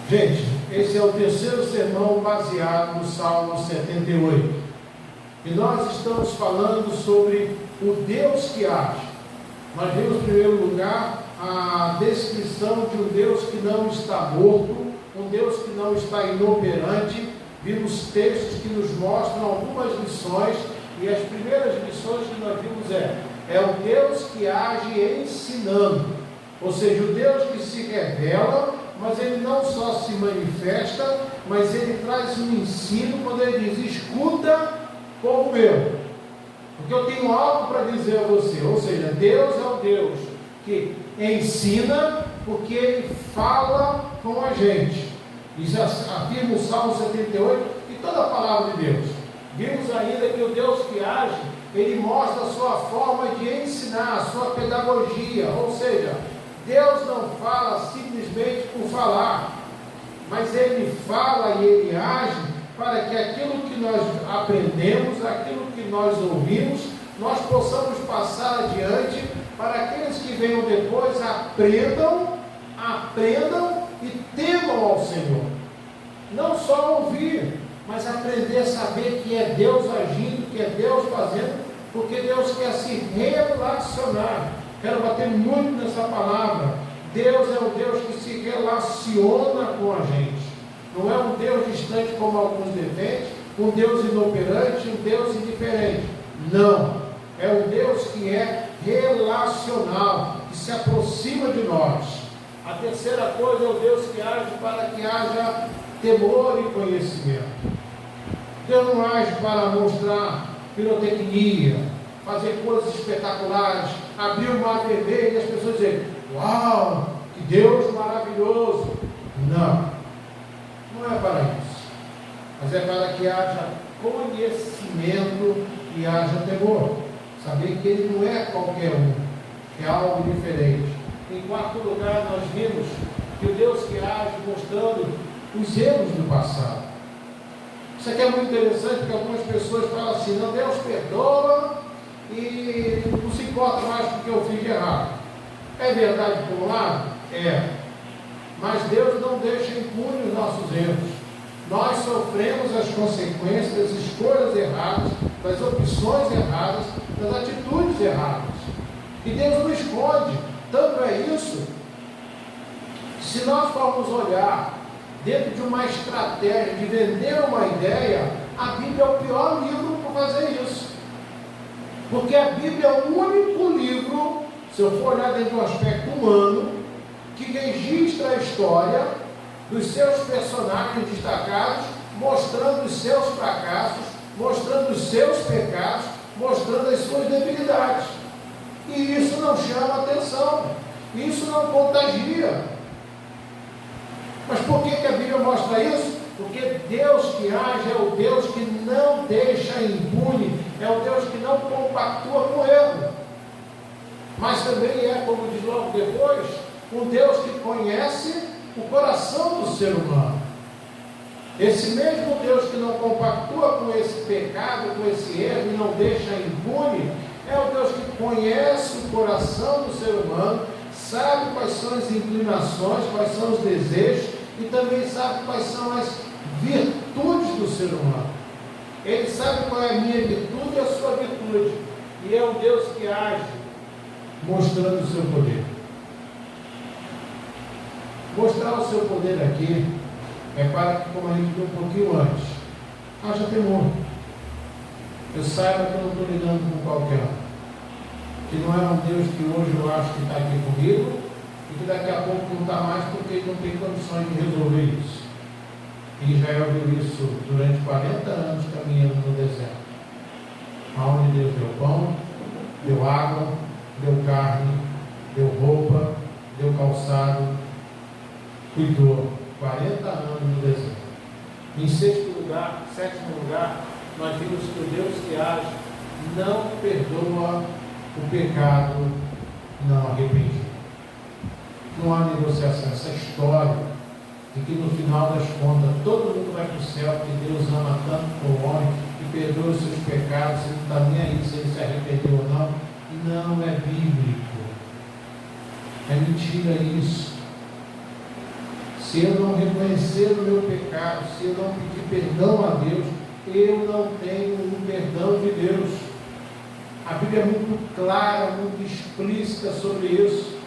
Gente, esse é o terceiro sermão baseado no Salmo 78. E nós estamos falando sobre o Deus que age. Nós vimos, em primeiro lugar, a descrição de um Deus que não está morto, um Deus que não está inoperante. Vimos textos que nos mostram algumas lições, e as primeiras lições que nós vimos é o Deus que age ensinando, ou seja, o Deus que se revela, mas ele não só se manifesta, mas ele traz um ensino quando ele diz: escuta, povo meu, porque eu tenho algo para dizer a você. Ou seja, Deus é o Deus que ensina, porque ele fala com a gente. Isso afirma o Salmo 78 e toda a palavra de Deus. Vimos ainda que o Deus que age, ele mostra a sua forma de ensinar, a sua pedagogia. Ou seja, Deus não fala simplesmente por falar, mas ele fala e ele age para que aquilo que nós aprendemos, aquilo que nós ouvimos, nós possamos passar adiante, para aqueles que venham depois aprendam e temam ao Senhor. Não só ouvir, mas aprender a saber que é Deus agindo, que é Deus fazendo, porque Deus quer se relacionar. Quero bater muito nessa palavra. Deus é um Deus que se relaciona com a gente. Não é um Deus distante como alguns defendem, um Deus inoperante, um Deus indiferente. Não. É um Deus que é relacional, que se aproxima de nós. A terceira coisa é o Deus que age para que haja temor e conhecimento. Deus não age para mostrar pirotecnia, fazer coisas espetaculares, abrir o mar vermelho e as pessoas dizem: uau, que Deus maravilhoso. Não é para isso, mas é para que haja conhecimento e haja temor. Saber que ele não é qualquer um, é algo diferente. Em quarto lugar, nós vimos que o Deus que age mostrando os erros do passado. Isso aqui é muito interessante, porque algumas pessoas falam assim: não, Deus perdoa e não se importa mais com o que eu fiz de errado. É verdade por um lado? É. Mas Deus não deixa impune os nossos erros. Nós sofremos as consequências das escolhas erradas, das opções erradas, das atitudes erradas. E Deus não esconde. Tanto é isso, se nós formos olhar dentro de uma estratégia de vender uma ideia, a Bíblia é o pior livro para fazer isso. Porque a Bíblia é o único livro, se eu for olhar dentro do aspecto humano, que registra a história dos seus personagens destacados, mostrando os seus fracassos, mostrando os seus pecados, mostrando as suas debilidades. E isso não chama atenção, isso não contagia. Mas por que a Bíblia mostra isso? Porque Deus que age é o Deus que não deixa impune, é o Deus que não compactua com erro. Mas também é, como diz logo depois, um Deus que conhece o coração do ser humano. Esse mesmo Deus que não compactua com esse pecado, com esse erro e não deixa impune, é o Deus que conhece o coração do ser humano, sabe quais são as inclinações, quais são os desejos, e também sabe quais são as virtudes do ser humano. Ele sabe qual é a minha virtude e a sua virtude. E é um Deus que age mostrando o seu poder. Mostrar o seu poder aqui é para que, como a gente viu um pouquinho antes, haja temor. Eu saiba que eu não estou lidando com qualquer um. Que não é um Deus que hoje eu acho que está aqui comigo e que daqui a pouco não está mais porque ele não tem condições de resolver isso. E Israel viu isso durante 40 anos caminhando no deserto. Aonde Deus deu pão, deu água, deu carne, deu roupa, deu calçado, cuidou 40 anos no deserto. Em sétimo lugar, nós vimos que o Deus que age não perdoa o pecado não arrependido. Não há negociação. Essa história de que no final das contas todo mundo vai para o céu, que Deus ama tanto o homem que perdoa os seus pecados, ele não está nem aí se ele se arrependeu ou não, não é bíblico. É mentira isso. se eu não reconhecer o meu pecado, se eu não pedir perdão a Deus, eu não tenho o perdão de Deus. A Bíblia é muito clara, muito explícita sobre isso.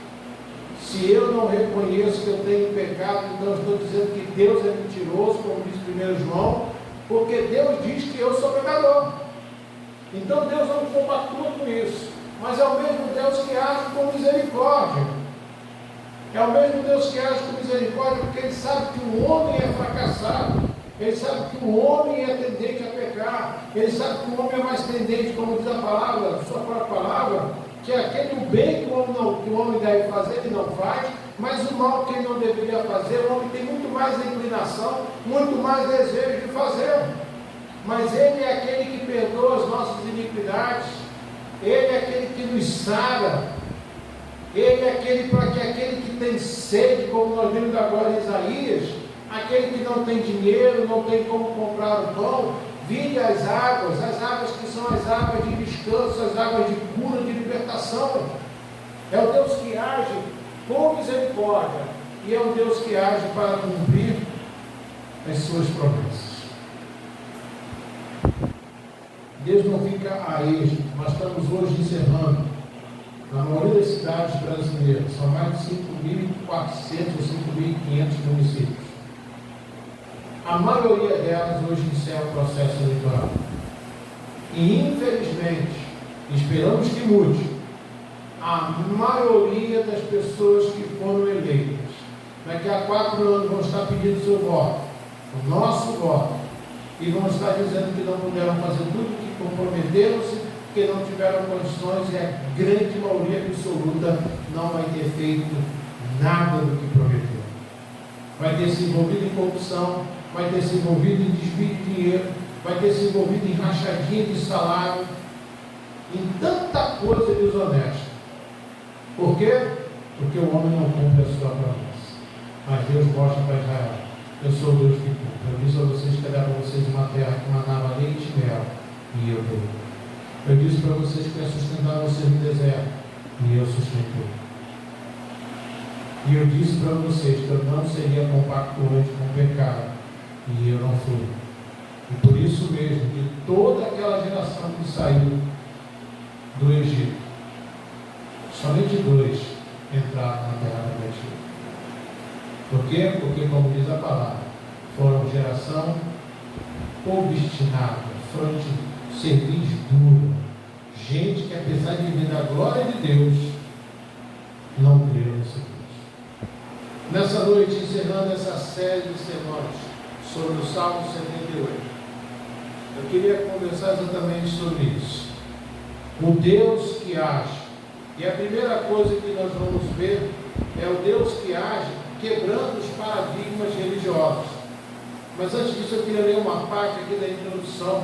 Se eu não reconheço que eu tenho pecado, então eu estou dizendo que Deus é mentiroso, como diz 1 João, porque Deus diz que eu sou pecador. Então Deus não compactua com isso, mas é o mesmo Deus que age com misericórdia. É o mesmo Deus que age com misericórdia, porque Ele sabe que o homem é fracassado, Ele sabe que o homem é tendente a pecar, Ele sabe que o homem é mais tendente, como diz a palavra, a sua própria palavra, que é aquele o bem que o homem deve fazer, ele não faz, mas o mal que ele não deveria fazer, o homem tem muito mais inclinação, muito mais desejo de fazer. Mas Ele é aquele que perdoa as nossas iniquidades, Ele é aquele que nos sara, Ele é aquele que tem sede, como nós vimos agora em Isaías, aquele que não tem dinheiro, não tem como comprar o pão, vinde as águas que são as águas de descanso, as águas de cura, de libertação. É o Deus que age com misericórdia, e é o Deus que age para cumprir as suas promessas. Deus não fica a êxito. Nós estamos hoje encerrando, na maioria das cidades brasileiras, são mais de 5.400 ou 5.500 municípios. A maioria delas hoje encerra o processo eleitoral. E infelizmente, esperamos que mude, a maioria das pessoas que foram eleitas, daqui a 4 anos vão estar pedindo seu voto, o nosso voto, e vão estar dizendo que não puderam fazer tudo, que comprometeram-se, que não tiveram condições, e a grande maioria absoluta não vai ter feito nada do que prometeu. Vai ter se envolvido em corrupção, vai ter se envolvido em desvio de dinheiro, vai ter se envolvido em rachadinha de salário, em tanta coisa desonesta. Por quê? Porque o homem não cumpre a sua promessa. Mas Deus mostra para Israel: eu sou o Deus que cumpre. Eu disse a vocês que era para vocês uma terra que manava leite e mel, e eu dei. Eu disse para vocês que ia sustentar vocês no deserto, e eu sustentei. E eu disse para vocês que eu não seria compactuante com o pecado, e eu não fui. E por isso mesmo, que toda aquela geração que saiu do Egito, somente 2 entraram na terra prometida. Por quê? Porque, como diz a palavra, foram geração obstinada, fronte, cerviz dura, gente que, apesar de ver a glória de Deus, não creu nesse Deus. Nessa noite, encerrando essa série de sermões sobre o Salmo 78, eu queria conversar exatamente sobre isso. O Deus que age. E a primeira coisa que nós vamos ver é o Deus que age quebrando os paradigmas religiosos. Mas antes disso, eu queria ler uma parte aqui da introdução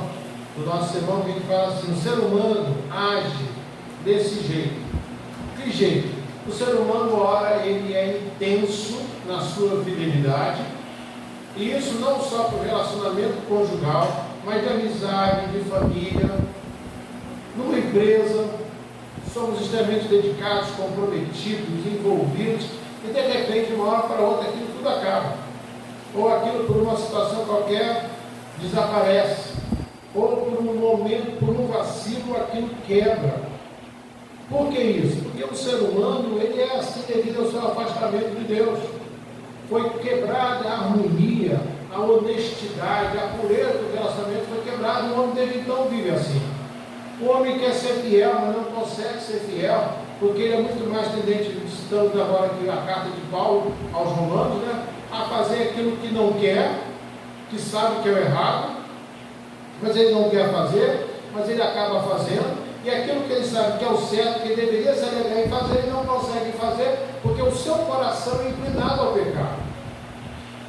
do nosso sermão, que a gente fala assim: o ser humano age desse jeito. Que jeito? O ser humano, ora, ele é intenso na sua fidelidade, e isso não só para o relacionamento conjugal, mas de amizade, de família, numa empresa. Somos extremamente dedicados, comprometidos, envolvidos, e de repente, de uma hora para outra, aquilo tudo acaba. Ou aquilo, por uma situação qualquer, desaparece. Ou por um momento, por um vacilo, aquilo quebra. Por que isso? Porque o ser humano, ele é assim devido ao seu afastamento de Deus. Foi quebrada a harmonia, a honestidade, a pureza do relacionamento foi quebrada. O homem desde então vive assim. O homem quer ser fiel, mas não consegue ser fiel, porque ele é muito mais tendente, citando agora aqui a carta de Paulo aos Romanos, a fazer aquilo que não quer, que sabe que é o errado, mas ele não quer fazer, mas ele acaba fazendo, e aquilo que ele sabe que é o certo, que ele deveria se alegrar em fazer, ele não consegue fazer, porque o seu coração é inclinado ao pecado.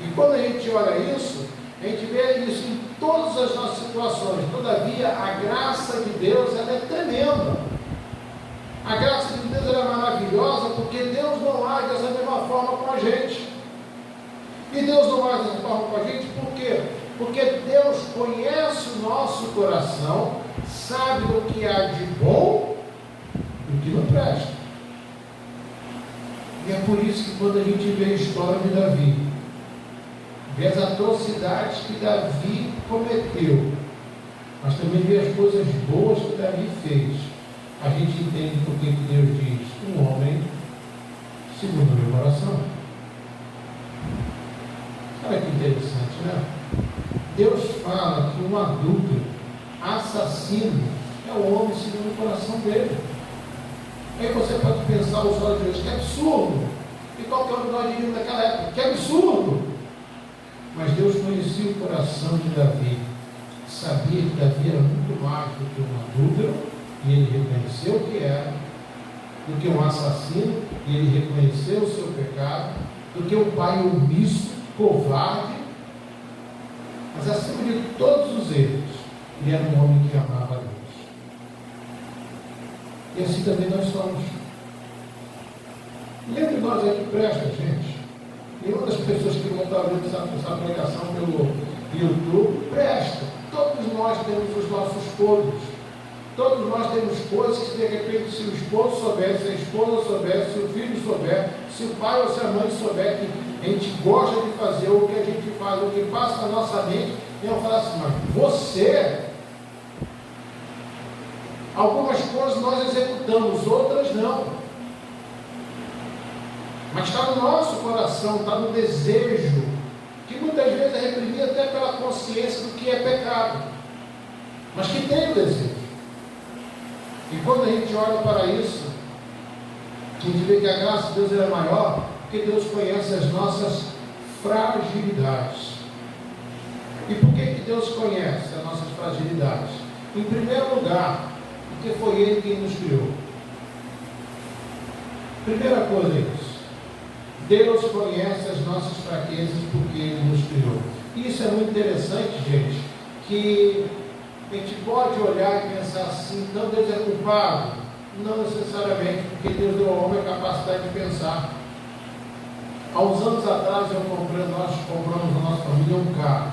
E quando a gente olha isso, a gente vê isso em todas as nossas situações. Todavia, a graça de Deus, ela é tremenda. A graça de Deus, ela é maravilhosa, porque Deus não age dessa mesma forma com a gente. E Deus não age dessa forma com a gente por quê? Porque Deus conhece o nosso coração, sabe o que há de bom e o que não presta. E é por isso que quando a gente vê a história de Davi, vê as atrocidades que Davi cometeu, mas também vê as coisas boas que Davi fez. A gente entende por que Deus diz: um homem segundo o meu coração. Olha que interessante, né? Deus fala que um adúltero, assassino, é o homem segundo o coração dele. Aí você pode pensar os olhos de Deus, que absurdo! E qualquer um de nós diria naquela época, que absurdo! Mas Deus conhecia o coração de Davi, sabia que Davi era muito mais do que um adúltero, e ele reconheceu o que era, do que um assassino, e ele reconheceu o seu pecado, do que um pai omisso, covarde, mas acima de todos os erros, ele era um homem que amava a Deus. E assim também nós somos. Nenhum de nós aqui presta, gente. Nenhuma das pessoas que vão estar vendo essa pregação pelo YouTube presta. Todos nós temos os nossos podres. Todos nós temos coisas que, de repente, se o esposo souber, se a esposa souber, se o filho souber, se o pai ou se a mãe souber que a gente gosta de fazer o que a gente faz, o que passa na nossa mente, e eu falar assim: mas você, algumas coisas nós executamos, outras não. Mas está no nosso coração, está no desejo, que muitas vezes é reprimido até pela consciência do que é pecado, mas que tem o desejo. E quando a gente olha para isso, a gente vê que a graça de Deus é maior, porque Deus conhece as nossas fragilidades. E por que Deus conhece as nossas fragilidades? Em primeiro lugar, porque foi Ele quem nos criou. Primeira coisa é isso. Deus conhece as nossas fraquezas porque Ele nos criou. Isso é muito interessante, gente, que a gente pode olhar e pensar assim: então Deus é culpado? Não necessariamente, porque Deus deu ao homem a capacidade de pensar. Há uns anos atrás nós compramos na nossa família um carro,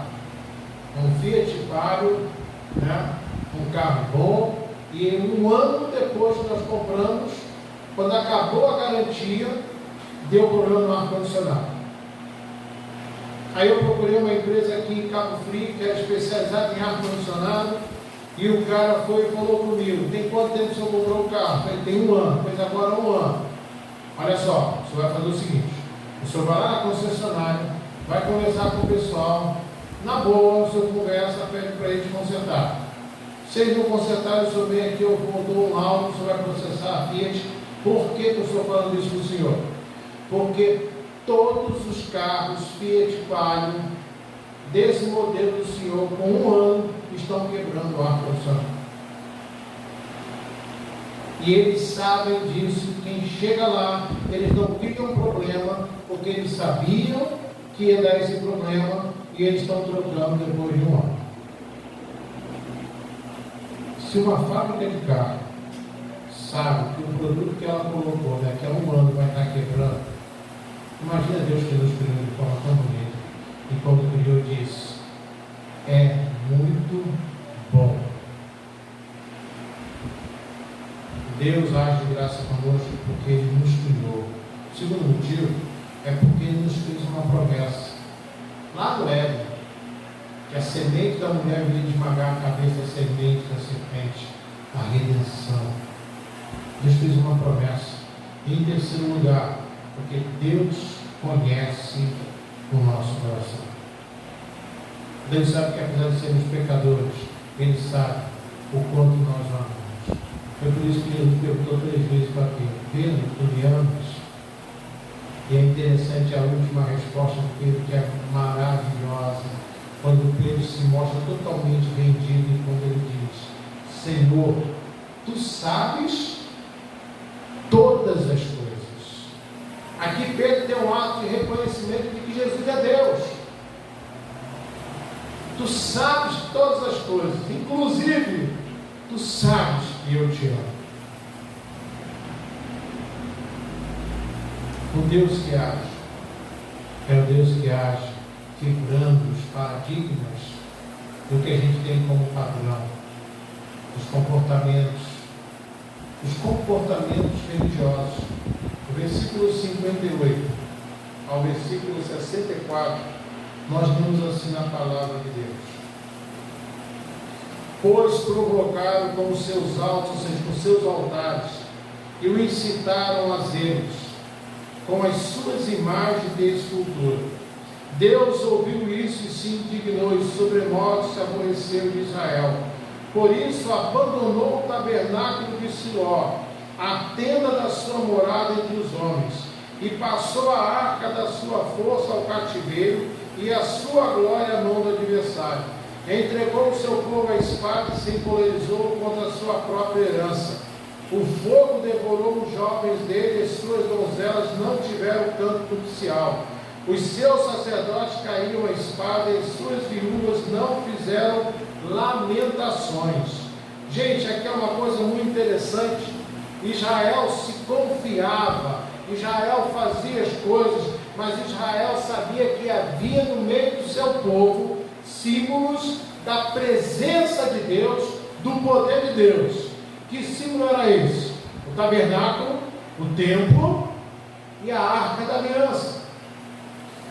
um Fiat Palio, né? Um carro bom, e um ano depois que nós compramos, quando acabou a garantia, deu problema no ar-condicionado. Aí eu procurei uma empresa aqui em Cabo Frio, que era especializada em ar-condicionado, e o cara foi e falou comigo: tem quanto tempo o senhor comprou o carro? Eu falei: tem um ano. Pois agora 1 ano. Olha só, o senhor vai fazer o seguinte: o senhor vai lá na concessionária, vai conversar com o pessoal, na boa, o senhor conversa, pede para eles consertar. Se eles não consertarem, o senhor vem aqui, eu dou um laudo, o senhor vai processar a Fiat. Por que eu estou falando isso para o senhor? Porque todos os carros Fiat Palio desse modelo do senhor, com 1 ano, estão quebrando o ar-condicionado. E eles sabem disso. Quem chega lá, eles não criam problema, porque eles sabiam que ia dar esse problema, e eles estão trocando depois de 1 ano. Se uma fábrica de carro sabe que o produto que ela colocou daqui a 1 ano vai estar quebrando, imagina Deus que nos criou de forma tão bonita, e quando criou disse: é muito bom. Deus age de graça conosco porque Ele nos criou. O segundo motivo é porque Ele nos fez uma promessa lá no Éden, que a semente da mulher viria esmagar a cabeça da semente da serpente, a redenção. Deus fez uma promessa. E em terceiro lugar, porque Deus conhece o nosso coração. Deus sabe que, apesar de sermos pecadores, Ele sabe o quanto nós amamos. Foi por isso que Ele perguntou 3 vezes para Pedro: Pedro, tu me amas? E é interessante a última resposta de Pedro, que é maravilhosa, quando Pedro se mostra totalmente rendido, e quando ele diz: Senhor, tu sabes todas as coisas. Aqui Pedro tem um ato de reconhecimento de que Jesus é Deus. Tu sabes todas as coisas, inclusive tu sabes que eu te amo. O Deus que age é o Deus que age quebrando os paradigmas do que a gente tem como padrão, os comportamentos religiosos. Do versículo 58 ao versículo 64, Nós lemos assim na palavra de Deus: pois provocaram com os seus altos, ou seja, com os seus altares, e o incitaram a zelos, com as suas imagens de escultura. Deus ouviu isso e se indignou, e sobremodo se aborreceu de Israel. Por isso abandonou o tabernáculo de Siló, a tenda da sua morada entre os homens, e passou a arca da sua força ao cativeiro, e a sua glória à mão do adversário. Entregou o seu povo à espada e se encolerizou contra a sua própria herança. O fogo devorou os jovens dele, e suas donzelas não tiveram canto nupcial. Os seus sacerdotes caíram à espada, e suas viúvas não fizeram lamentações. Gente, aqui é uma coisa muito interessante. Israel se confiava, Israel fazia as coisas, mas Israel sabia que havia no meio do seu povo símbolos da presença de Deus, do poder de Deus. Que símbolo era esse? O tabernáculo, o templo e a arca da aliança.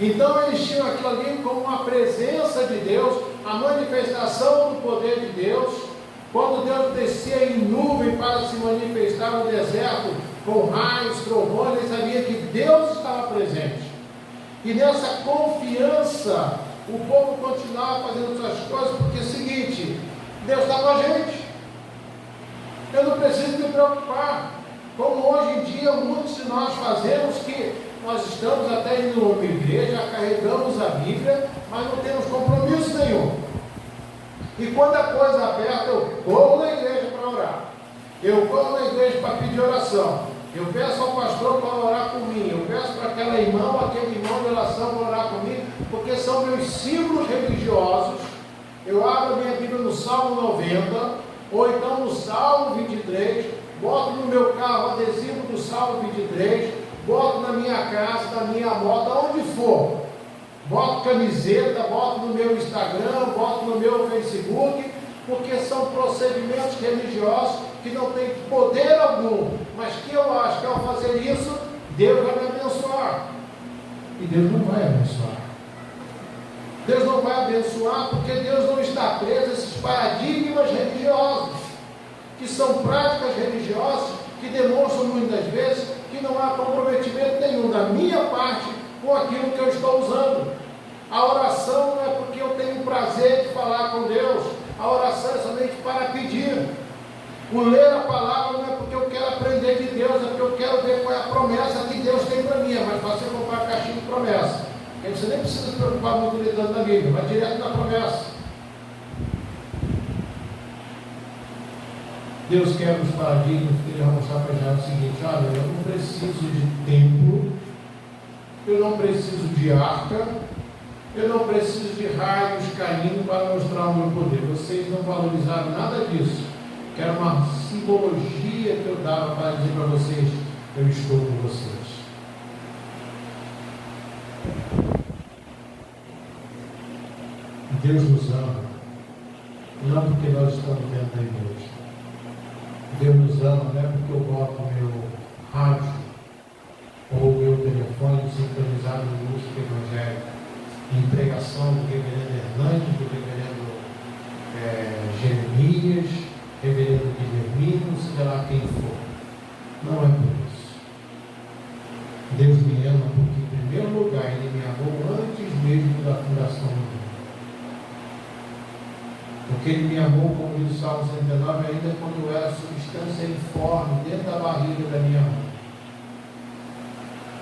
Então eles tinham aquilo ali como uma presença de Deus, a manifestação do poder de Deus. Quando Deus descia em nuvem para se manifestar no deserto, com raios, trovões, ele sabia que Deus estava presente. E nessa confiança, o povo continuava fazendo suas coisas, porque é o seguinte: Deus está com a gente. Eu não preciso me preocupar. Como hoje em dia muitos de nós fazemos, que nós estamos até indo numa igreja, carregamos a Bíblia, mas não temos compromisso nenhum. E quando a coisa aperta, eu corro na igreja para orar, eu corro na igreja para pedir oração, eu peço ao pastor para orar por mim, eu peço para aquela irmã ou aquele irmão de oração para orar comigo, porque são meus símbolos religiosos. Eu abro a minha Bíblia no Salmo 90, ou então no Salmo 23, boto no meu carro o adesivo do Salmo 23, boto na minha casa, na minha moto, onde for, boto camiseta, boto no meu Instagram, boto no meu Facebook, porque são procedimentos religiosos que não têm poder algum, mas que eu acho que ao fazer isso, Deus vai me abençoar. E Deus não vai abençoar. Deus não vai abençoar porque Deus não está preso a esses paradigmas religiosos, que são práticas religiosas que demonstram muitas vezes que não há comprometimento nenhum da minha parte com aquilo que eu estou usando. A oração não é porque eu tenho prazer de falar com Deus, a oração é somente para pedir. O ler a palavra não é porque eu quero aprender de Deus, é porque eu quero ver qual é a promessa que Deus tem para mim. É mais fácil comprar a caixinha de promessa. Aí você nem precisa se preocupar muito lidando na Bíblia, vai direto na promessa. Deus quebra os paradigmas, que Ele vai mostrar para já o seguinte: olha, eu não preciso de templo, eu não preciso de arca, eu não preciso de raios caindo para mostrar o meu poder. Vocês não valorizaram nada disso, que era uma simbologia que eu dava para dizer para vocês: eu estou com vocês. Deus nos ama, não porque nós estamos dentro da igreja. Deus nos ama não é porque eu boto o meu rádio ou o meu telefone sincronizado no música evangélica, em pregação do reverendo Hernandes, do reverendo Jeremias, reverendo Guilhermino, seja lá quem for. Não é por isso. Deus me ama porque, em primeiro lugar, Ele me amou antes mesmo da fundação do mundo. Porque Ele me amou, como diz o Salmo 119, ainda quando eu era substância informe dentro da barriga da minha mãe.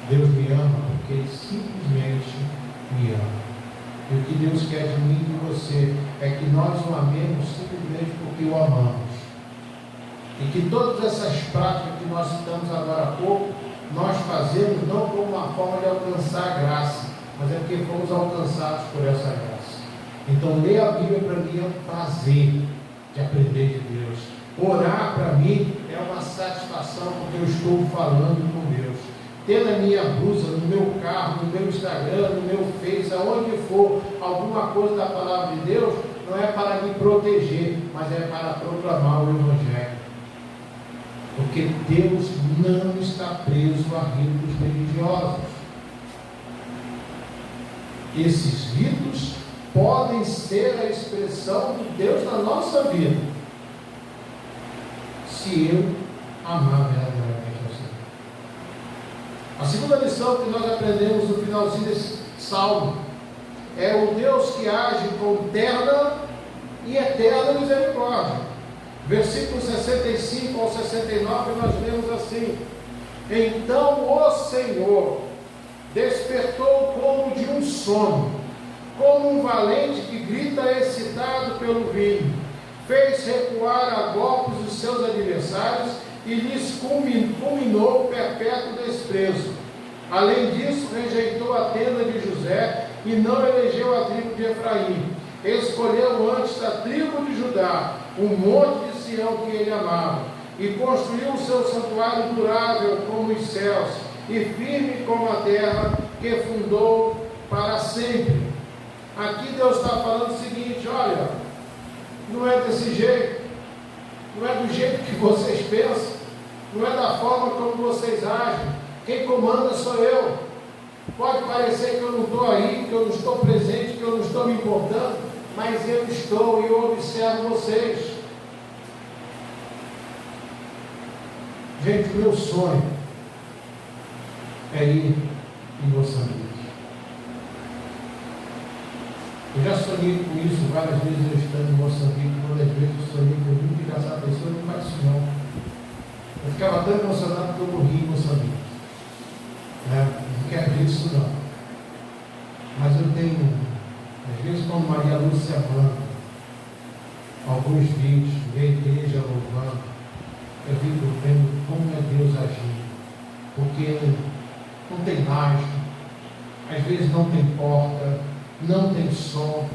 Deus me ama porque Ele simplesmente me ama. E o que Deus quer de mim e de você é que nós o amemos simplesmente porque o amamos. E que todas essas práticas que nós citamos agora há pouco, nós fazemos não como uma forma de alcançar a graça, mas é porque fomos alcançados por essa graça. Então, ler a Bíblia para mim é um prazer de aprender de Deus. Orar para mim é uma satisfação porque eu estou falando com Deus. Ter na minha blusa, no meu carro, no meu Instagram, no meu Face, aonde for, alguma coisa da palavra de Deus, não é para me proteger, mas é para proclamar o Evangelho. Porque Deus não está preso a ritos religiosos. Esses ritos podem ser a expressão de Deus na nossa vida, se eu amar verdadeiramente ao Senhor. A segunda lição que nós aprendemos no finalzinho desse salmo é o Deus que age com terna e eterna misericórdia. Versículos 65 ao 69 nós lemos assim: então o Senhor despertou como de um sono, como um valente que grita excitado pelo vinho, fez recuar a golpes os seus adversários e lhes culminou o perpétuo desprezo. Além disso, rejeitou a tenda de José e não elegeu a tribo de Efraim. Escolheu antes a tribo de Judá, o monte de Sião que ele amava, e construiu o seu santuário durável como os céus, e firme como a terra que fundou para sempre. Aqui Deus está falando o seguinte: olha, não é desse jeito, não é do jeito que vocês pensam, não é da forma como vocês agem. Quem comanda sou eu. Pode parecer que eu não estou aí, que eu não estou presente, que eu não estou me importando, mas eu estou e eu observo vocês. Gente, o meu sonho é ir em Moçambique. Eu já sonhei com isso várias vezes, eu estando em Moçambique. Uma das vezes eu sonhei com muito engraçado, a pessoa não faz isso não. Eu ficava tão emocionado que eu morri em Moçambique. Não quero disso não. Mas eu tenho, às vezes, quando Maria Lúcia manda alguns vídeos, vê a igreja louvando, eu fico vendo como é Deus agindo. Porque não tem mágica, às vezes não tem porta, não tem som,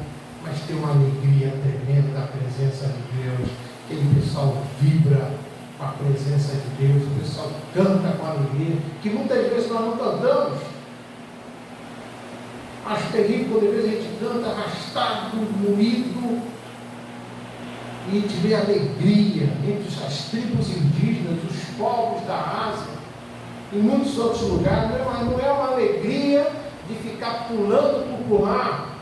mas tem uma alegria tremenda da presença de Deus. Aquele pessoal vibra com a presença de Deus, o pessoal canta com alegria, que muitas vezes nós não cantamos. Acho terrível quando às vezes a gente canta arrastado, moído, e a gente vê alegria entre as tribos indígenas, os povos da Ásia, em muitos outros lugares. Não é uma alegria de ficar pulando por pular.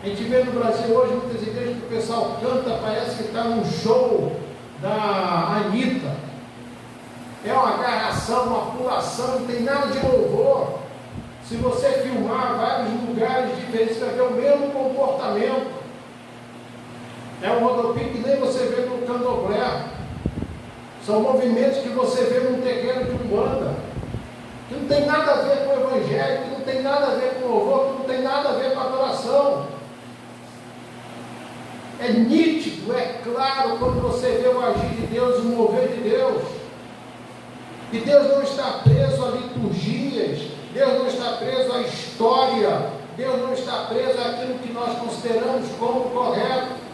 A gente vê no Brasil hoje muitas igrejas que o pessoal canta, parece que está num show da Anitta. É uma agarração, uma pulação, não tem nada de louvor. Se você filmar vários lugares diferentes, você vai ver o mesmo comportamento. É um rodopio que nem você vê no candomblé. São movimentos que você vê num terreiro de umbanda, que não tem nada a ver com o evangelho, que não tem nada a ver com o louvor, que não tem nada a ver com a adoração. É nítido, é claro, quando você vê o agir de Deus, o mover de Deus. E Deus não está preso a liturgias, Deus não está preso à história, Deus não está preso àquilo que nós consideramos como correto.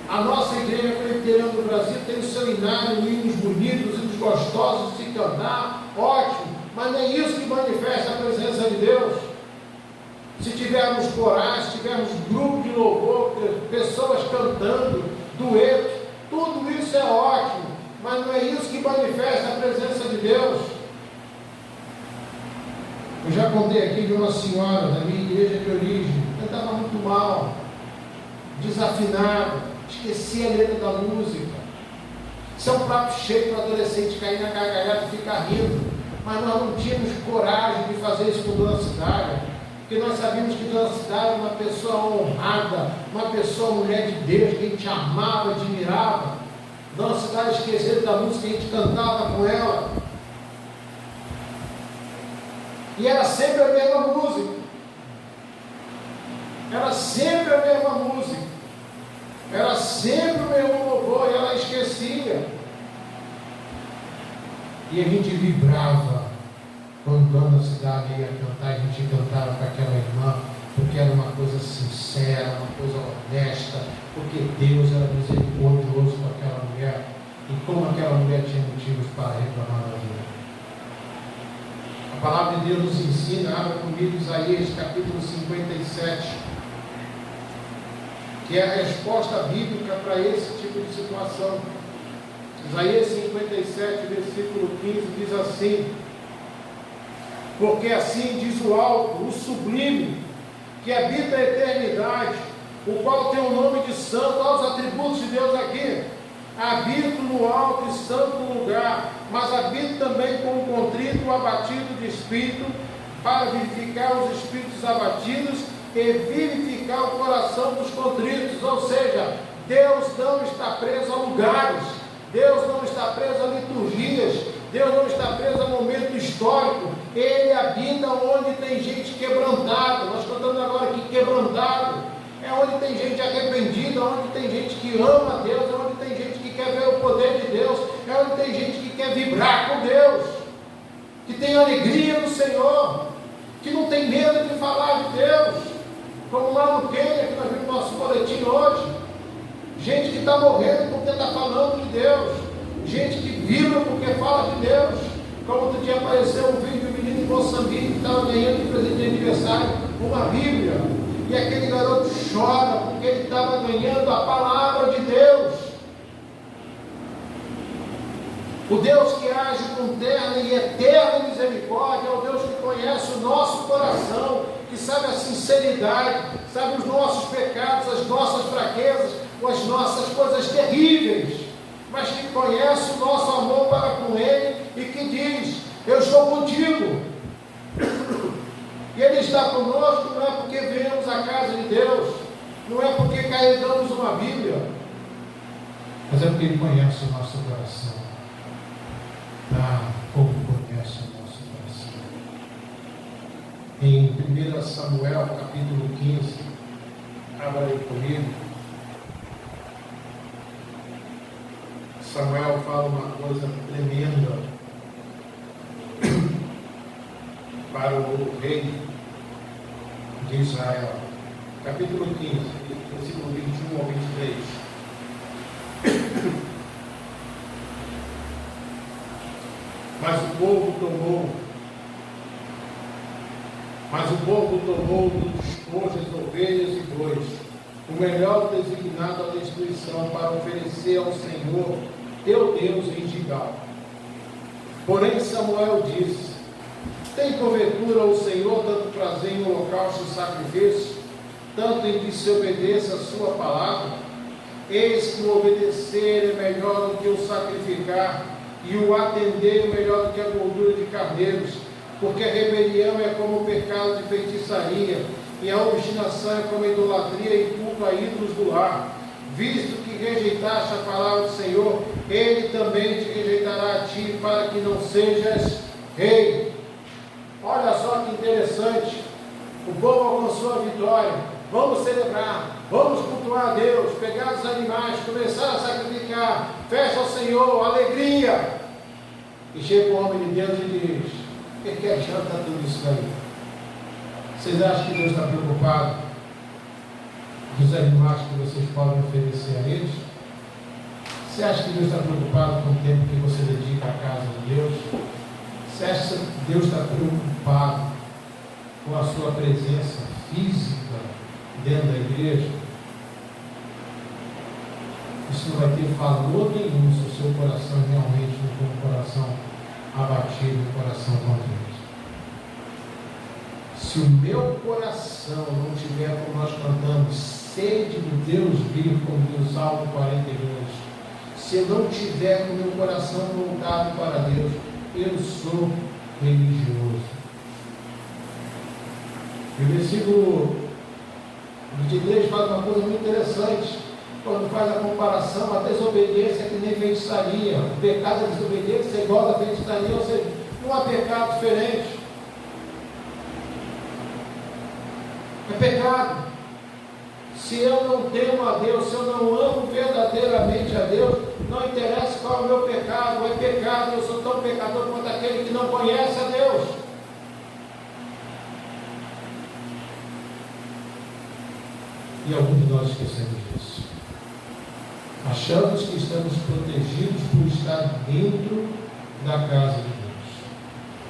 A nossa igreja presbiteriana do Brasil tem o seu hinário, hinos bonitos, hinos gostosos de se cantar, ótimo, mas não é isso que manifesta a presença de Deus. Se tivermos corais, se tivermos grupo de louvor, pessoas cantando, duetos, tudo isso é ótimo, mas não é isso que manifesta a presença de Deus. Eu já contei aqui de uma senhora da minha igreja de origem, cantava muito mal, desafinada, esquecia a letra da música. Isso é um prato cheio para o adolescente cair na gargalhada e ficar rindo, mas nós não tínhamos coragem de fazer isso com Dona Cidália, porque nós sabíamos que Dona Cidália era uma pessoa honrada, uma pessoa, mulher de Deus, que a gente amava, admirava. Dona Cidália esqueceu da música, a gente cantava com ela, e era sempre a mesma música, era sempre a mesma música, era sempre o mesmo louvor, e ela esquecia. E a gente vibrava quando Dona Cidália ia cantar, a gente cantava com aquela irmã, porque era uma coisa sincera, uma coisa honesta, porque Deus era misericordioso com aquela mulher, e como aquela mulher tinha motivos para reclamar da vida. A palavra de Deus nos ensina, abra comigo Isaías capítulo 57, que é a resposta bíblica para esse tipo de situação. Isaías 57, versículo 15, diz assim: porque assim diz o alto, o sublime, que habita a eternidade, o qual tem o nome de santo, olha os atributos de Deus aqui. Habito no alto e santo lugar, mas habito também com o contrito e o abatido de espírito, para vivificar os espíritos abatidos e vivificar o coração dos contritos. Ou seja, Deus não está preso a lugares, Deus não está preso a liturgias, Deus não está preso a momento histórico. Ele habita onde tem gente quebrantada. Nós cantamos agora aqui quebrantado. É onde tem gente arrependida, onde tem gente que ama a Deus, é onde tem gente que quer ver o poder de Deus, é onde tem gente que quer vibrar com Deus, que tem alegria no Senhor, que não tem medo de falar de Deus, como lá no Quênia, que nós vimos no nosso boletim hoje. Gente que está morrendo porque está falando de Deus, gente que vibra porque fala de Deus. Como outro dia apareceu um vídeo de um menino em Moçambique que estava ganhando de presente de aniversário uma Bíblia. E aquele garoto chora porque ele estava ganhando a palavra de Deus. O Deus que age com terna e eterna misericórdia é o Deus que conhece o nosso coração, que sabe a sinceridade, sabe os nossos pecados, as nossas fraquezas, as nossas coisas terríveis, mas que conhece o nosso amor para com Ele e que diz: eu estou contigo. E Ele está conosco não é porque viemos à casa de Deus, não é porque carregamos uma Bíblia, mas é porque Ele conhece o nosso coração. Como conhece o nosso coração. Em 1 Samuel, capítulo 15, abra aí comigo. Samuel fala uma coisa tremenda para o rei de Israel. Capítulo 15, versículo 21 ao 23. Mas o povo tomou do despojo as ovelhas e bois, o melhor designado à destruição, para oferecer ao Senhor teu Deus em Gigal. Porém Samuel disse: tem porventura o Senhor tanto prazer em holocausto e sacrifício, tanto em que se obedeça a sua palavra? Eis que o obedecer é melhor do que o sacrificar, e o atender é melhor do que a gordura de carneiros, porque a rebelião é como o pecado de feitiçaria, e a obstinação é como a idolatria e culto a ídolos do lar. Visto que rejeitaste a palavra do Senhor, Ele também te rejeitará a ti, para que não sejas rei. Olha só que interessante, o povo alcançou a vitória. Vamos celebrar, vamos cultuar a Deus, pegar os animais, começar a sacrificar, festa ao Senhor, alegria. E chega o homem de Deus e diz: o que adianta tudo isso aí? Vocês acham que Deus está preocupado dos animais que vocês podem oferecer a eles? Você acha que Deus está preocupado com o tempo que você dedica à casa de Deus? Você acha que Deus está preocupado com a sua presença física dentro da igreja? Isso não vai ter valor nenhum se o seu coração realmente não for um coração abatido, um coração contrito. Se o meu coração não tiver, como nós cantamos, sede do Deus vivo, como diz o Salmo 42, se eu não tiver com o meu coração voltado para Deus, eu sou religioso. E o versículo 23 faz uma coisa muito interessante, quando faz a comparação: a desobediência é que nem feitiçaria, o pecado da desobediência é igual à feitiçaria, ou seja, não há pecado diferente. É pecado. Se eu não temo a Deus, se eu não amo verdadeiramente a Deus, não interessa qual é o meu pecado, é pecado. Eu sou tão pecador quanto aquele que não conhece a Deus. E alguns de nós esquecemos disso. Achamos que estamos protegidos por estar dentro da casa de Deus.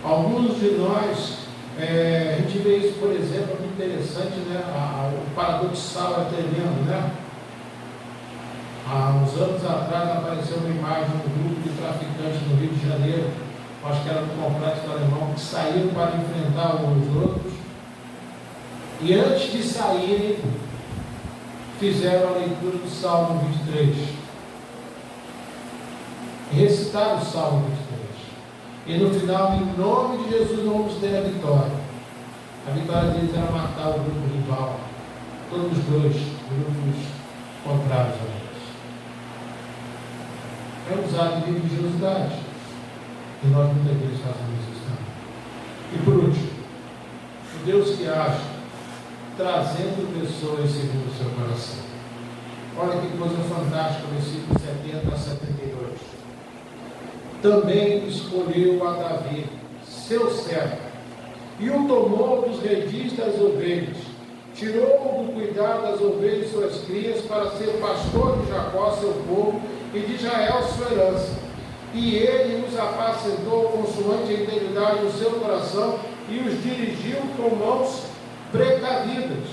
Alguns de nós, a gente vê isso, por exemplo, é muito interessante, né? O paradoxal é tremendo, né? Há uns anos atrás apareceu uma imagem de um grupo de traficantes no Rio de Janeiro, acho que era do Complexo do Alemão, que saíram para enfrentar os outros, E antes de saírem, fizeram a leitura do Salmo 23. Recitaram o Salmo 23. E no final, em nome de Jesus, vamos ter a vitória. A vitória deles era matar o grupo rival. Todos os dois grupos contrários a eles. É usado de religiosidade. E nós muitas vezes fazemos isso também. E por último, o Deus que age, trazendo pessoas segundo o seu coração. Olha que coisa fantástica, versículo 70 a 72. Também escolheu a Davi, seu servo, e o tomou dos redis das ovelhas, tirou-o do cuidado das ovelhas e suas crias, para ser pastor de Jacó, seu povo, e de Israel, sua herança. E ele os apacentou consoante a integridade do seu coração, e os dirigiu com mãos precavidas.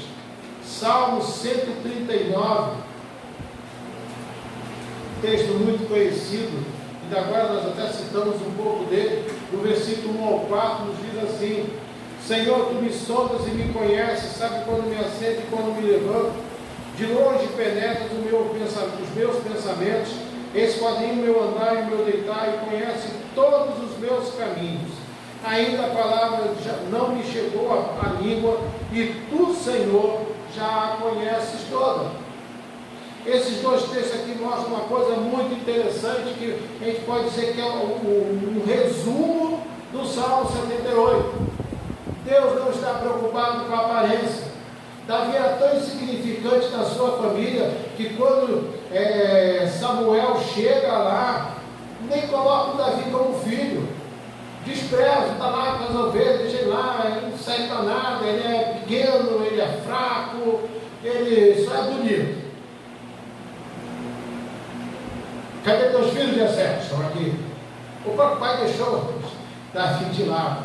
Salmo 139, texto muito conhecido, e agora nós até citamos um pouco dele, no versículo 1 ao 4, nos diz assim: Senhor, tu me sondas e me conheces, sabe quando me assento e quando me levanto, de longe penetras os meus pensamentos, esquadrinha o meu andar e o meu deitar, e conhece todos os meus caminhos. Ainda a palavra não me chegou à língua, e tu, Senhor, já a conheces toda. Esses dois textos aqui mostram uma coisa muito interessante, que a gente pode dizer que é um resumo do Salmo 78. Deus não está preocupado com a aparência. Davi era tão insignificante na sua família, que quando Samuel chega lá, nem coloca o Davi como filho. Despreza, está lá com as ovelhas, deixa ele lá, ele não serve para nada, ele é pequeno, ele é fraco, ele só é bonito. Cadê teus filhos, Jessé? Estão aqui. O próprio pai deixou Davi de lado.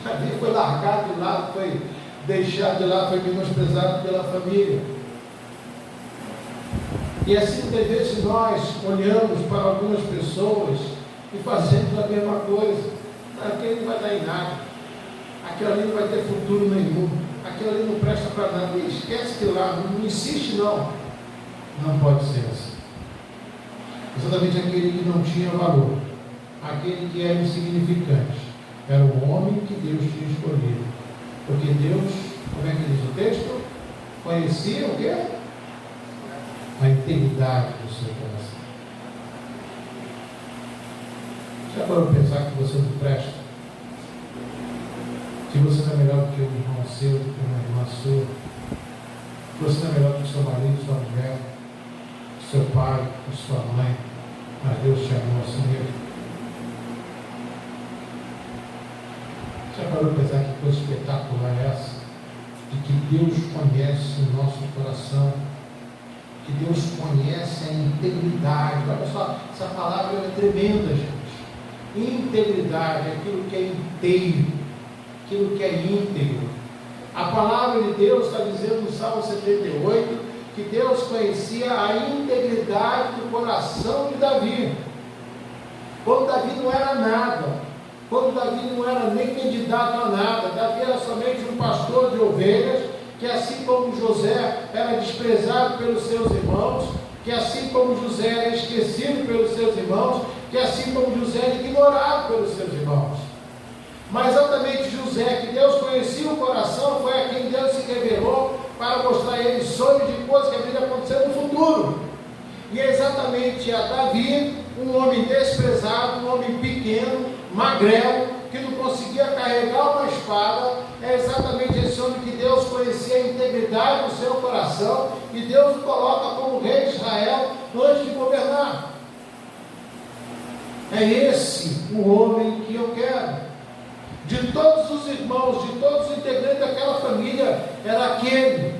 Davi foi largado de lado, foi deixado de lado, foi menosprezado pela família. E assim, muitas vezes, nós olhamos para algumas pessoas e fazemos a mesma coisa. Aquele não vai dar em nada. Aquilo ali não vai ter futuro nenhum. Aquilo ali não presta para nada. E esquece que lá, não insiste não. Não pode ser assim. Exatamente aquele que não tinha valor, aquele que era insignificante, era o homem que Deus tinha escolhido. Porque Deus, como é que diz o texto? Conhecia o quê? A integridade do seu coração. Já parou para pensar que você não presta? Que você não é melhor do que um irmão seu, do que uma irmã sua? Que você não é melhor do que seu marido, sua mulher, seu pai, sua mãe? Mas Deus te amou assim mesmo. Já parou para pensar que coisa espetacular é essa? De que Deus conhece o nosso coração, que Deus conhece a integridade. Olha só, essa palavra é tremenda, gente. Integridade, aquilo que é inteiro, aquilo que é íntegro. A palavra de Deus está dizendo no Salmo 78 que Deus conhecia a integridade do coração de Davi. Quando Davi não era nada, quando Davi não era nem candidato a nada, Davi era somente um pastor de ovelhas, que assim como José era desprezado pelos seus irmãos, que assim como José era esquecido pelos seus irmãos, que assim como José era ignorado pelos seus irmãos. Mas exatamente José, que Deus conhecia o coração, foi a quem Deus se revelou para mostrar a ele sonhos de coisas que haviam de acontecer no futuro. E é exatamente a Davi, um homem desprezado, um homem pequeno, magrelo, que não conseguia carregar uma espada, é exatamente esse homem que Deus conhecia a integridade do seu coração, e Deus o coloca como rei de Israel antes de governar. É esse o homem que eu quero. De todos os irmãos, de todos os integrantes daquela família, era aquele.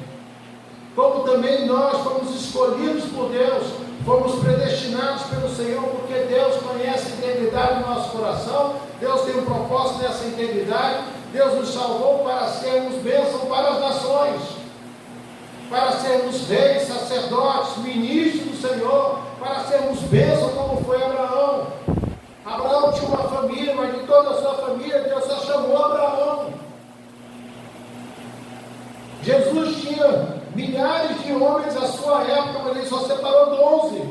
Como também nós fomos escolhidos por Deus, fomos predestinados pelo Senhor, porque Deus conhece a integridade do nosso coração, Deus tem um propósito nessa integridade, Deus nos salvou para sermos bênção para as nações, para sermos reis, sacerdotes, ministros do Senhor, para sermos bênção como foi Abraão. Abraão tinha uma família, mas de toda a sua família, Deus só chamou Abraão. Jesus tinha milhares de homens à sua época, mas ele só separou 12.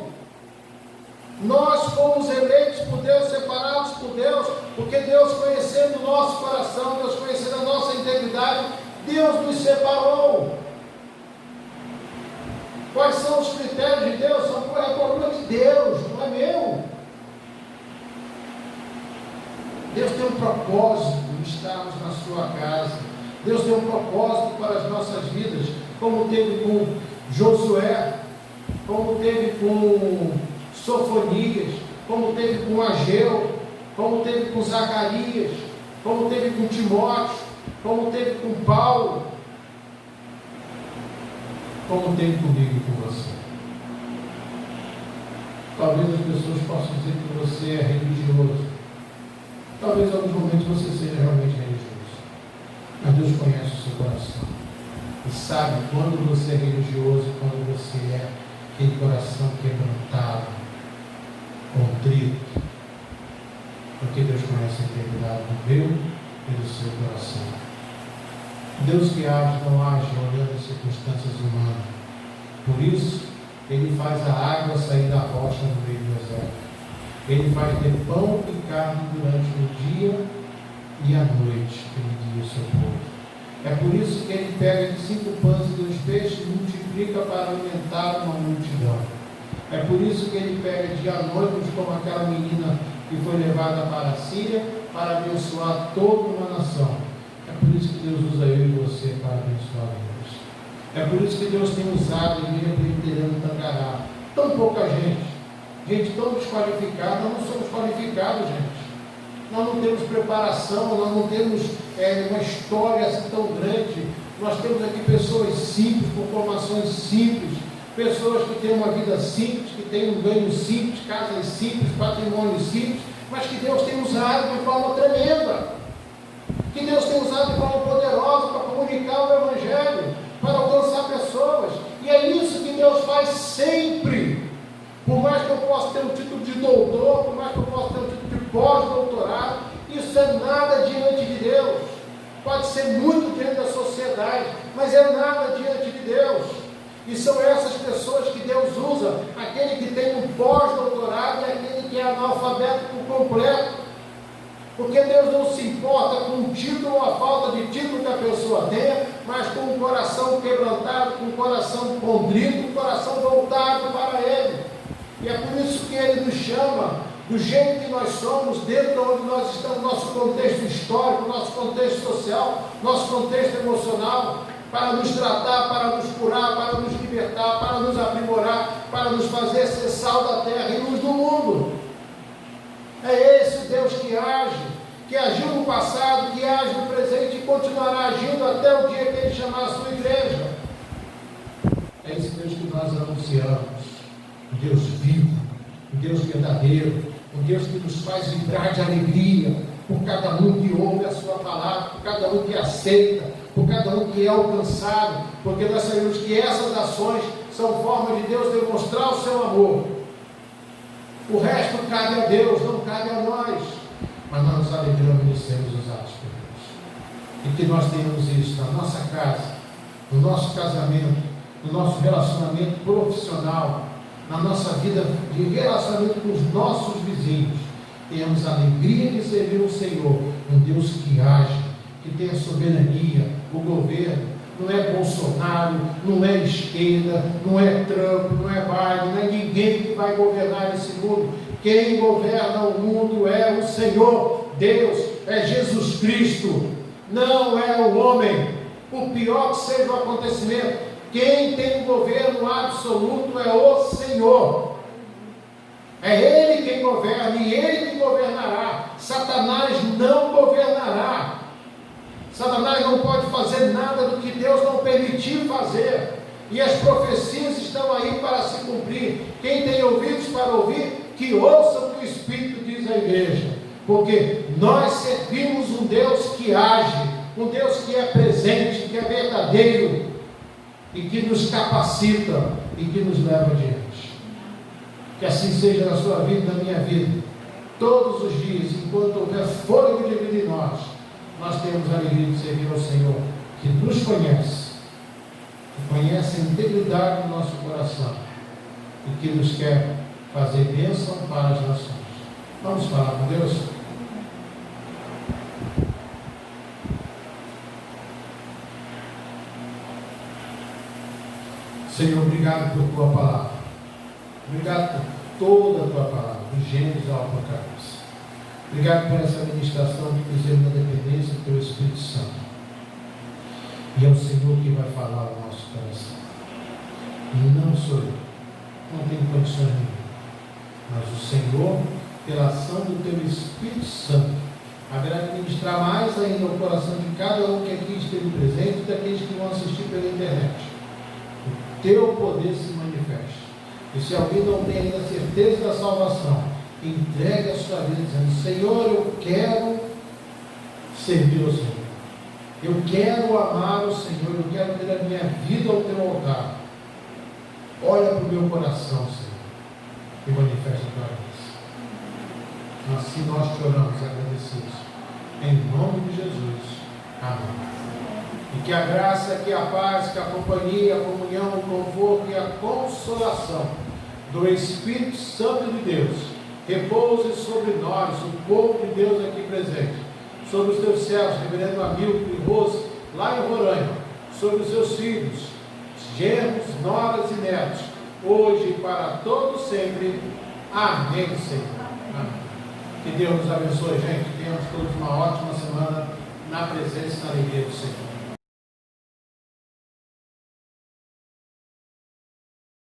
Nós fomos eleitos por Deus, separados por Deus, porque Deus, conhecendo o nosso coração, Deus conhecendo a nossa integridade, Deus nos separou. Quais são os critérios de Deus? É problema de Deus, não é meu. Deus tem um propósito de estarmos na sua casa. Deus tem um propósito para as nossas vidas, como teve com Josué, como teve com Sofonias, como teve com Ageu, como teve com Zacarias, como teve com Timóteo, como teve com Paulo, como teve comigo e com você. Talvez as pessoas possam dizer que você é religioso. Talvez em alguns momentos você seja realmente religioso. Mas Deus conhece o seu coração. E sabe quando você é religioso, quando você é aquele coração quebrantado, contrito. Porque Deus conhece a integridade do meu e do seu coração. Deus que age, não age olhando as circunstâncias humanas. Por isso, Ele faz a água sair da rocha no meio do deserto. Ele faz ter pão e carne durante o dia e a noite, Ele guia o seu povo. É por isso que Ele pega de 5 pães e 2 peixes e multiplica para alimentar uma multidão. É por isso que Ele pega de anônimos, como aquela menina que foi levada para a Síria, para abençoar toda uma nação. É por isso que Deus usa eu e você para abençoar Deus. É por isso que Deus tem usado a igreja presbiteriana Tangará. Tão pouca gente tão desqualificada. Nós não somos qualificados, gente. Nós não temos preparação, nós não temos uma história assim tão grande. Nós temos aqui pessoas simples, com formações simples, pessoas que têm uma vida simples, que têm um ganho simples, casas simples, patrimônio simples, mas que Deus tem usado de forma tremenda. Que Deus tem usado de forma poderosa para comunicar o Evangelho, para alcançar pessoas. E é isso que Deus faz sempre. Por mais que eu possa ter um título de doutor, por mais que eu possa ter um título de pós-doutorado, isso é nada diante de Deus. Pode ser muito diante da sociedade, mas é nada diante de Deus. E são essas pessoas que Deus usa, aquele que tem um pós-doutorado e aquele que é analfabeto por completo. Porque Deus não se importa com o título ou a falta de título que a pessoa tenha, mas com o coração quebrantado, com o coração contrito, com o coração voltado para Ele. E é por isso que Ele nos chama, do jeito que nós somos, dentro de onde nós estamos, nosso contexto histórico, nosso contexto social, nosso contexto emocional, para nos tratar, para nos curar, para nos libertar, para nos aprimorar, para nos fazer ser sal da terra e luz do mundo. É esse o Deus que age, que agiu no passado, que age no presente e continuará agindo até o dia que Ele chamar a sua igreja. É esse Deus que nós anunciamos, um Deus vivo, um Deus verdadeiro, um Deus que nos faz vibrar de alegria por cada um que ouve a sua palavra, por cada um que aceita, por cada um que é alcançado, porque nós sabemos que essas ações são formas de Deus demonstrar o seu amor. O resto cabe a Deus, não cabe a nós. Mas nós nos alegramos de sermos usados por Deus. E que nós tenhamos isso na nossa casa, no nosso casamento, no nosso relacionamento profissional, na nossa vida de relacionamento com os nossos vizinhos. Tenhamos a alegria de servir o Senhor, um Deus que age, que tem a soberania, o governo. Não é Bolsonaro, não é esquerda, não é Trump, não é Biden, não é ninguém que vai governar esse mundo. Quem governa o mundo é o Senhor, Deus, é Jesus Cristo, não é o homem. Por pior que seja o acontecimento, quem tem o governo absoluto é o Senhor. É Ele quem governa e Ele quem governará. Satanás não governará. Satanás não pode fazer nada do que Deus não permitir fazer. E as profecias estão aí para se cumprir. Quem tem ouvidos para ouvir, que ouça o que o Espírito diz à igreja. Porque nós servimos um Deus que age, um Deus que é presente, que é verdadeiro, e que nos capacita e que nos leva adiante. Que assim seja na sua vida e na minha vida. Todos os dias, enquanto houver fôlego de vida em nós temos a alegria de servir ao Senhor, que nos conhece, conhece a integridade do nosso coração e que nos quer fazer bênção para as nações. Vamos falar com Deus? Senhor, obrigado por tua palavra. Obrigado por toda a tua palavra, do Gênesis ao Apocalipse. Obrigado por essa ministração que fizemos na dependência do teu Espírito Santo. E é o Senhor que vai falar ao nosso coração. E não sou eu. Não tenho condições nenhuma. Mas o Senhor, pela ação do teu Espírito Santo, haverá de ministrar mais ainda o coração de cada um que aqui esteve presente e daqueles que vão assistir pela internet. O teu poder se manifeste. E se alguém não tem ainda certeza da salvação, entregue a sua vida dizendo: Senhor, eu quero servir ao Senhor. Eu quero amar o Senhor. Eu quero ter a minha vida ao teu altar. Olha para o meu coração, Senhor, e manifesta a tua graça. Assim nós te oramos agradecidos. Em nome de Jesus. Amém. E que a graça, que a paz, que a companhia, a comunhão, o conforto e a consolação do Espírito Santo de Deus repouse sobre nós, o povo de Deus aqui presente, sobre os teus servos, reverendo Hamilton e Rose, lá em Roraima, sobre os seus filhos, genros, noras e netos, hoje e para todos sempre. Amém, Senhor. Amém. Que Deus nos abençoe, gente. Tenhamos todos uma ótima semana na presença e na alegria do Senhor.